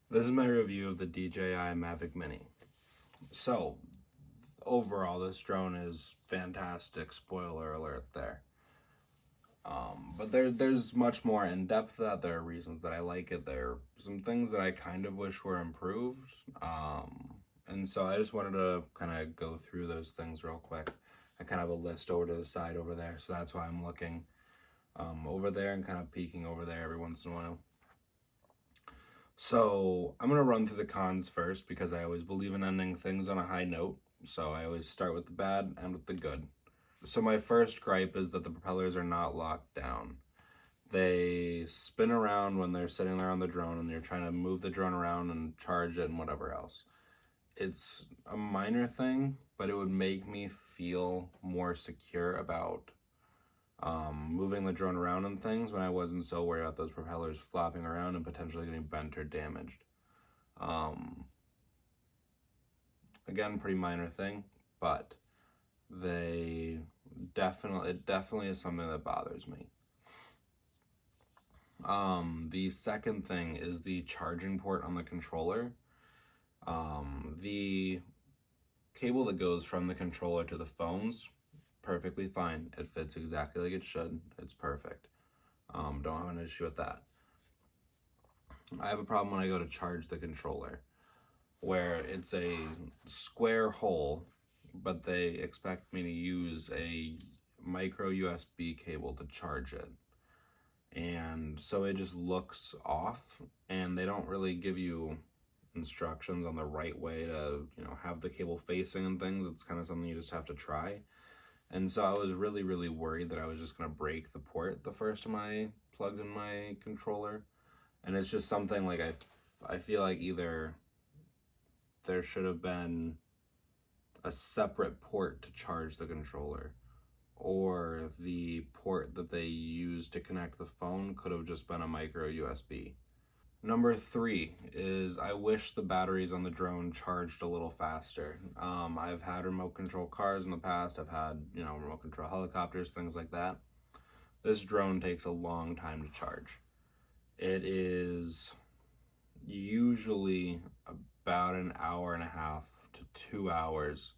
This is my review of the DJI Mavic Mini. So, overall, this drone is fantastic. Spoiler alert there. But there's much more in depth to that. There are reasons that I like it. There are some things that I kind of wish were improved. And so I just wanted to kind of go through those things real quick. I kind of have a list over to the side over there. So that's why I'm looking over there and kind of peeking over there every once in a while. So I'm going to run through the cons first because I always believe in ending things on a high note. So I always start with the bad and with the good. So my first gripe is that the propellers are not locked down. They spin around when they're sitting there on the drone and you're trying to move the drone around and charge it and whatever else. It's a minor thing, but it would make me feel more secure about moving the drone around and things when I wasn't so worried about those propellers flopping around and potentially getting bent or damaged. Again, pretty minor thing, but it definitely is something that bothers me. The second thing is the charging port on the controller. The cable that goes from the controller to the phones, perfectly fine. It fits exactly like it should. It's perfect. Don't have an issue with that. I have a problem when I go to charge the controller, where it's a square hole, but they expect me to use a micro USB cable to charge it. And so it just looks off, and they don't really give you instructions on the right way to, have the cable facing and things. It's kind of something you just have to try. And so I was really, really worried that I was just going to break the port the first time I plugged in my controller. And it's just something like I feel like either there should have been a separate port to charge the controller, or the port that they use to connect the phone could have just been a micro USB. Number three is I wish the batteries on the drone charged a little faster. I've had remote control cars in the past. I've had, remote control helicopters, things like that. This drone takes a long time to charge. It is usually about an hour and a half to 2 hours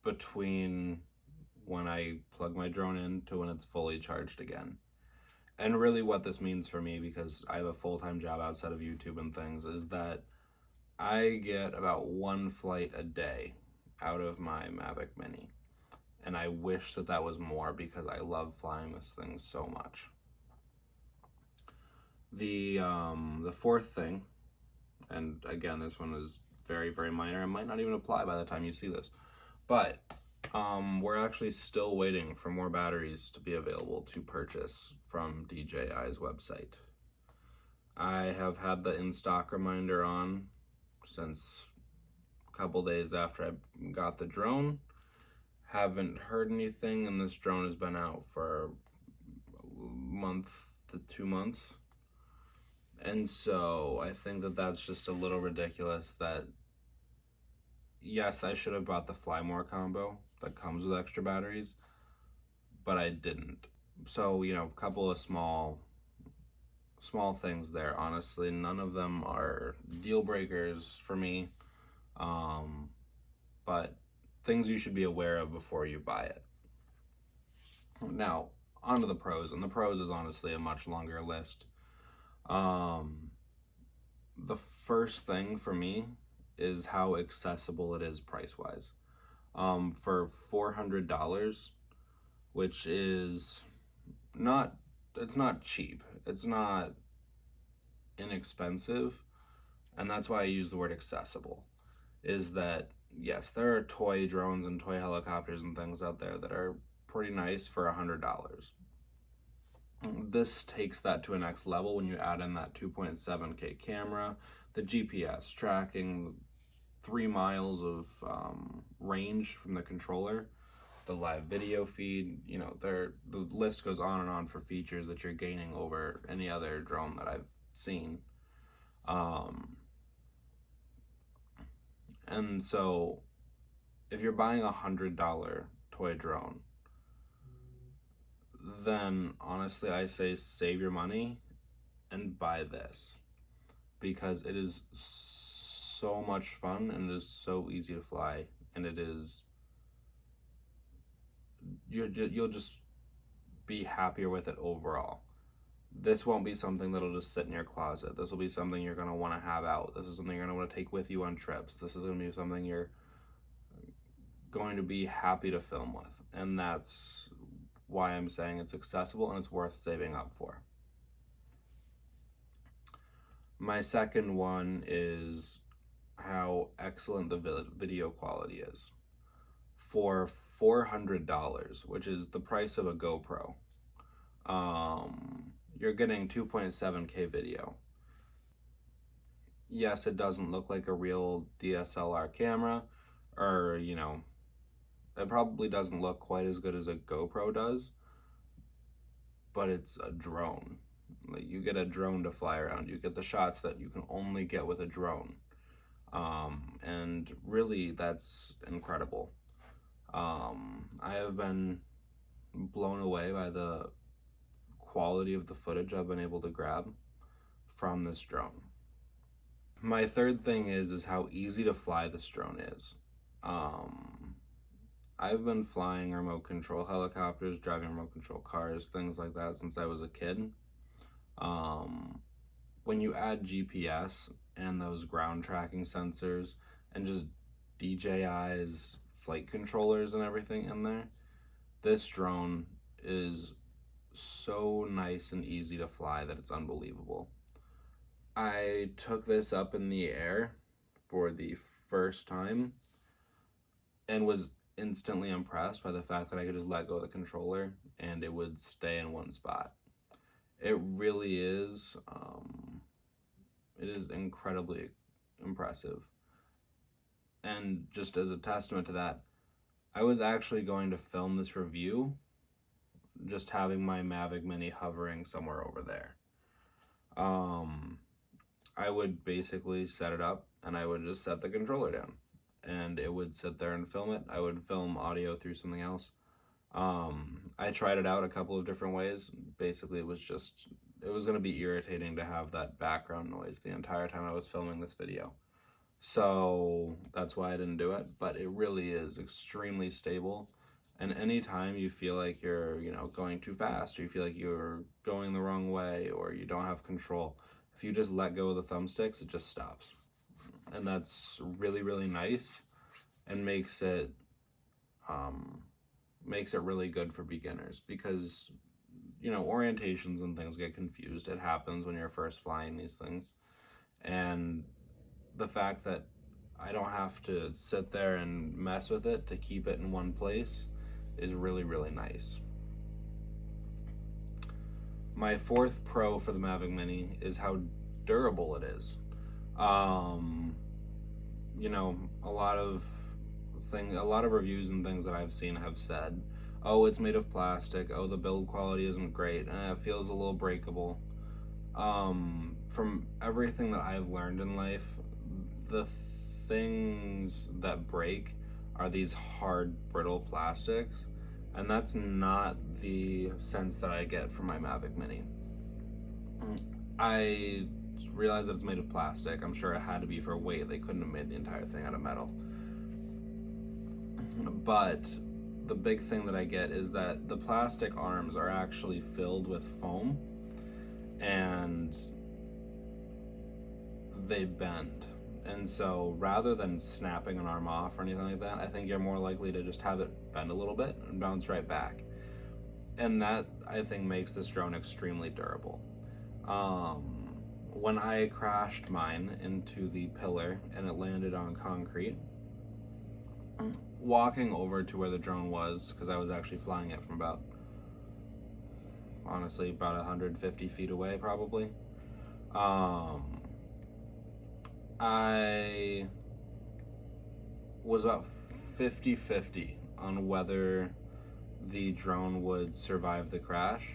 between when I plug my drone in to when it's fully charged again. And really what this means for me, because I have a full-time job outside of YouTube and things, is that I get about one flight a day out of my Mavic Mini. And I wish that that was more because I love flying this thing so much. The fourth thing, and again, this one is very, very minor. It might not even apply by the time you see this. But we're actually still waiting for more batteries to be available to purchase from DJI's website. I have had the in-stock reminder on since a couple days after I got the drone. Haven't heard anything, and this drone has been out for a month to 2 months. And so I think that that's just a little ridiculous that, yes, I should have bought the Fly More combo that comes with extra batteries, but I didn't. So, a couple of small things there. Honestly, none of them are deal breakers for me, but things you should be aware of before you buy it. Now, on to the pros, and the pros is honestly a much longer list. The first thing for me is how accessible it is price-wise. For $400, which is it's not cheap. It's not inexpensive, and that's why I use the word accessible, is that, yes, there are toy drones and toy helicopters and things out there that are pretty nice for $100. This takes that to a next level when you add in that 2.7K camera, the GPS tracking, 3 miles of range from the controller, the live video feed. The list goes on and on for features that you're gaining over any other drone that I've seen. And so if you're buying $100 toy drone, then honestly I say save your money and buy this. because it is so much fun and it is so easy to fly, and it is you'll just be happier with it overall. This won't be something that'll just sit in your closet. This will be something you're going to want to have out. This is something you're going to want to take with you on trips. This is going to be something you're going to be happy to film with. And that's why I'm saying it's accessible and it's worth saving up for. My second one is how excellent the video quality is. For $400, which is the price of a GoPro, you're getting 2.7K video. Yes, it doesn't look like a real DSLR camera, or, you know, it probably doesn't look quite as good as a GoPro does, but it's a drone. Like, you get a drone to fly around. You get the shots that you can only get with a drone. And really, that's incredible. I have been blown away by the quality of the footage I've been able to grab from this drone. My third thing is how easy to fly this drone is. I've been flying remote control helicopters, driving remote control cars, things like that since I was a kid. When you add GPS and those ground tracking sensors and just DJI's flight controllers and everything in there, this drone is so nice and easy to fly that it's unbelievable. I took this up in the air for the first time and was instantly impressed by the fact that I could just let go of the controller and it would stay in one spot. It really is, it is incredibly impressive. And just as a testament to that, I was actually going to film this review just having my Mavic Mini hovering somewhere over there. I would basically set it up and I would just set the controller down and it would sit there and film it. I would film audio through something else. I tried it out a couple of different ways. Basically, it was going to be irritating to have that background noise the entire time I was filming this video. So that's why I didn't do it, but it really is extremely stable. And anytime you feel like you're, going too fast, or you feel like you're going the wrong way, or you don't have control, if you just let go of the thumbsticks, it just stops. And that's really, really nice and makes it really good for beginners because, orientations and things get confused. It happens when you're first flying these things. And the fact that I don't have to sit there and mess with it to keep it in one place is really, really nice. My fourth pro for the Mavic Mini is how durable it is. A lot of reviews and things that I've seen have said, oh, it's made of plastic, oh, the build quality isn't great, it feels a little breakable. From everything that I've learned in life, the things that break are these hard, brittle plastics, and that's not the sense that I get from my Mavic Mini. I realize that it's made of plastic. I'm sure it had to be for weight. They couldn't have made the entire thing out of metal. But the big thing that I get is that the plastic arms are actually filled with foam and they bend. And so rather than snapping an arm off or anything like that, I think you're more likely to just have it bend a little bit and bounce right back. And that, I think, makes this drone extremely durable. When I crashed mine into the pillar and it landed on concrete, walking over to where the drone was, because I was actually flying it from about 150 feet away probably, I was about 50-50 on whether the drone would survive the crash.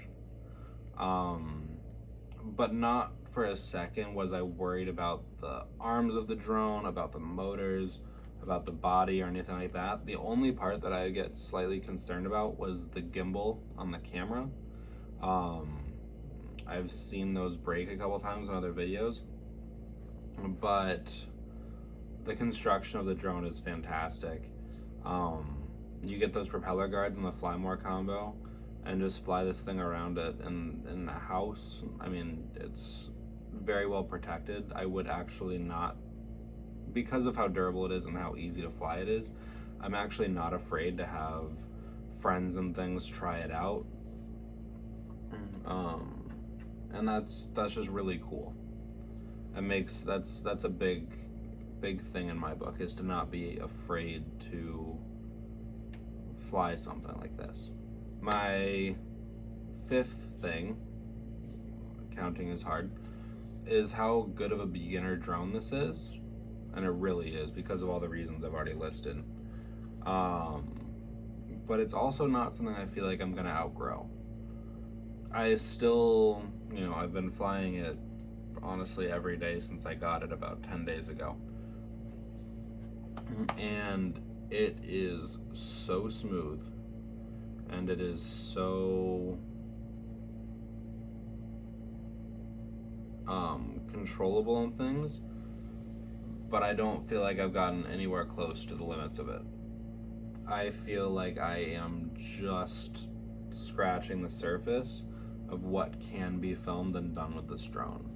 But not for a second was I worried about the arms of the drone, about the motors, about the body or anything like that. The only part that I get slightly concerned about was the gimbal on the camera. I've seen those break a couple times in other videos, but the construction of the drone is fantastic. You get those propeller guards in the fly more combo and just fly this thing around it in a house. I mean, it's very well protected. I would actually not, because of how durable it is and how easy to fly it is, I'm actually not afraid to have friends and things try it out. And that's just really cool. That's a big thing in my book, is to not be afraid to fly something like this. My fifth thing, counting is hard, is how good of a beginner drone this is. And it really is, because of all the reasons I've already listed. But it's also not something I feel like I'm gonna outgrow. I still, I've been flying it honestly every day since I got it about 10 days ago. And it is so smooth, and it is so controllable in things, but I don't feel like I've gotten anywhere close to the limits of it. I feel like I am just scratching the surface of what can be filmed and done with this drone.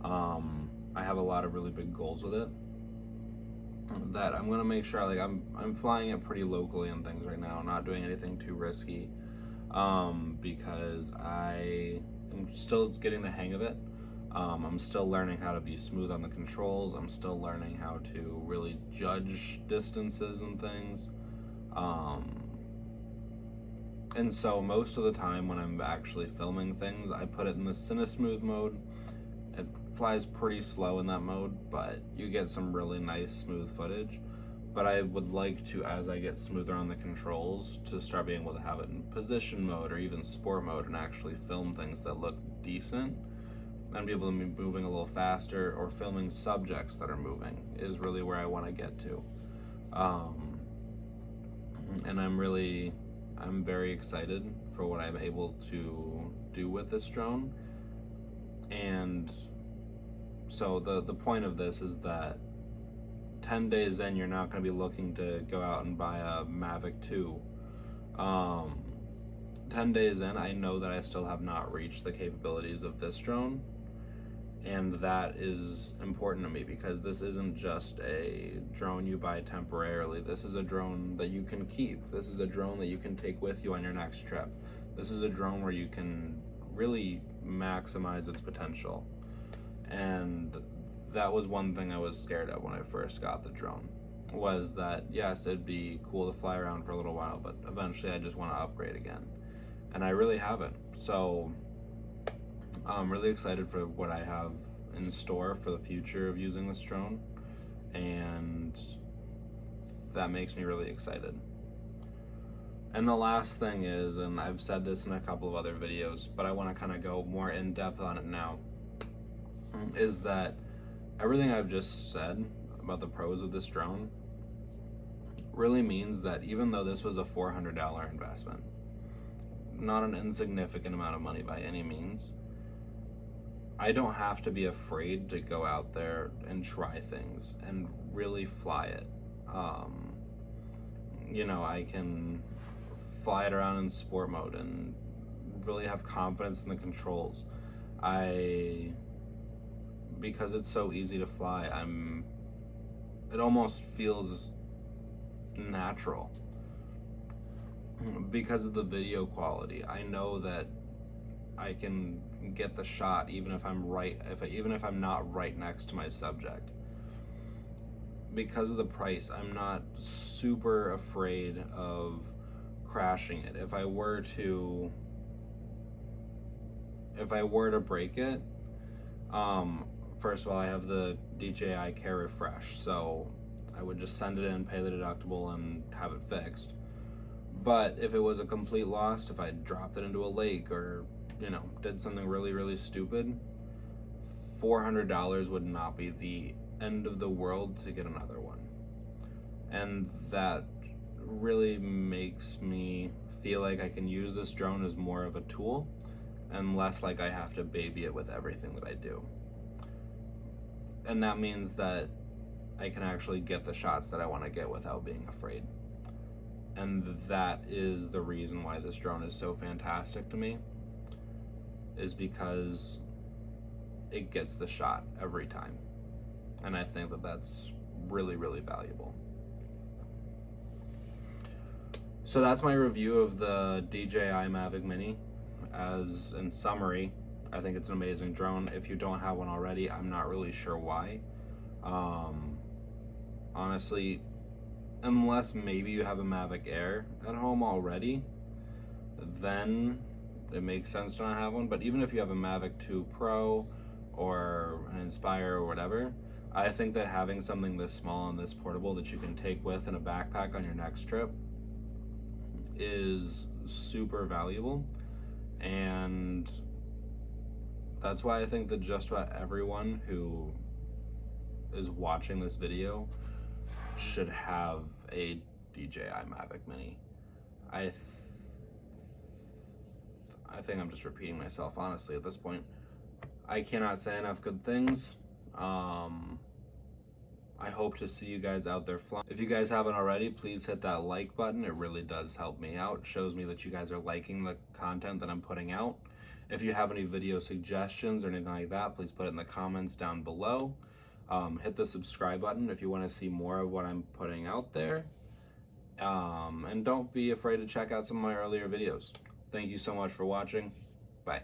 I have a lot of really big goals with it that I'm gonna make sure, like, I'm flying it pretty locally and things right now, not doing anything too risky, because I am still getting the hang of it. I'm still learning how to be smooth on the controls. I'm still learning how to really judge distances and things. And so most of the time when I'm actually filming things, I put it in the Cinesmooth mode. It flies pretty slow in that mode, but you get some really nice smooth footage. But I would like to, as I get smoother on the controls, to start being able to have it in position mode or even sport mode and actually film things that look decent, and be able to be moving a little faster, or filming subjects that are moving is really where I want to get to. And I'm very excited for what I'm able to do with this drone. And so the point of this is that 10 days in, you're not going to be looking to go out and buy a Mavic 2. 10 days in, I know that I still have not reached the capabilities of this drone. And that is important to me, because this isn't just a drone you buy temporarily. This is a drone that you can keep. This is a drone that you can take with you on your next trip. This is a drone where you can really maximize its potential. And that was one thing I was scared of when I first got the drone, was that yes, it'd be cool to fly around for a little while, but eventually I just want to upgrade again. And I really haven't. So I'm really excited for what I have in store for the future of using this drone, and that makes me really excited. And the last thing is, and I've said this in a couple of other videos, but I want to kind of go more in depth on it now, is that everything I've just said about the pros of this drone really means that even though this was a $400 investment, not an insignificant amount of money by any means, I don't have to be afraid to go out there and try things and really fly it. I can fly it around in sport mode and really have confidence in the controls. Because it's so easy to fly, it almost feels natural. Because of the video quality, I know that I can get the shot even if I'm not right next to my subject. Because of the price, I'm not super afraid of crashing it. If I were to break it, first of all, I have the DJI Care Refresh, so I would just send it in, pay the deductible, and have it fixed. But if it was a complete loss, if I dropped it into a lake or did something really, really stupid, $400 would not be the end of the world to get another one. And that really makes me feel like I can use this drone as more of a tool and less like I have to baby it with everything that I do. And that means that I can actually get the shots that I want to get without being afraid. And that is the reason why this drone is so fantastic to me, is because it gets the shot every time. And I think that that's really, really valuable. So that's my review of the DJI Mavic Mini. As in summary, I think it's an amazing drone. If you don't have one already, I'm not really sure why. Honestly, unless maybe you have a Mavic Air at home already, then it makes sense to not have one. But even if you have a Mavic 2 Pro or an Inspire or whatever, I think that having something this small and this portable that you can take with in a backpack on your next trip is super valuable. And that's why I think that just about everyone who is watching this video should have a DJI Mavic Mini. I think I'm just repeating myself, honestly, at this point. I cannot say enough good things. I hope to see you guys out there flying. If you guys haven't already, please hit that like button. It really does help me out. It shows me that you guys are liking the content that I'm putting out. If you have any video suggestions or anything like that, please put it in the comments down below. Hit the subscribe button if you want to see more of what I'm putting out there. And don't be afraid to check out some of my earlier videos. Thank you so much for watching. Bye.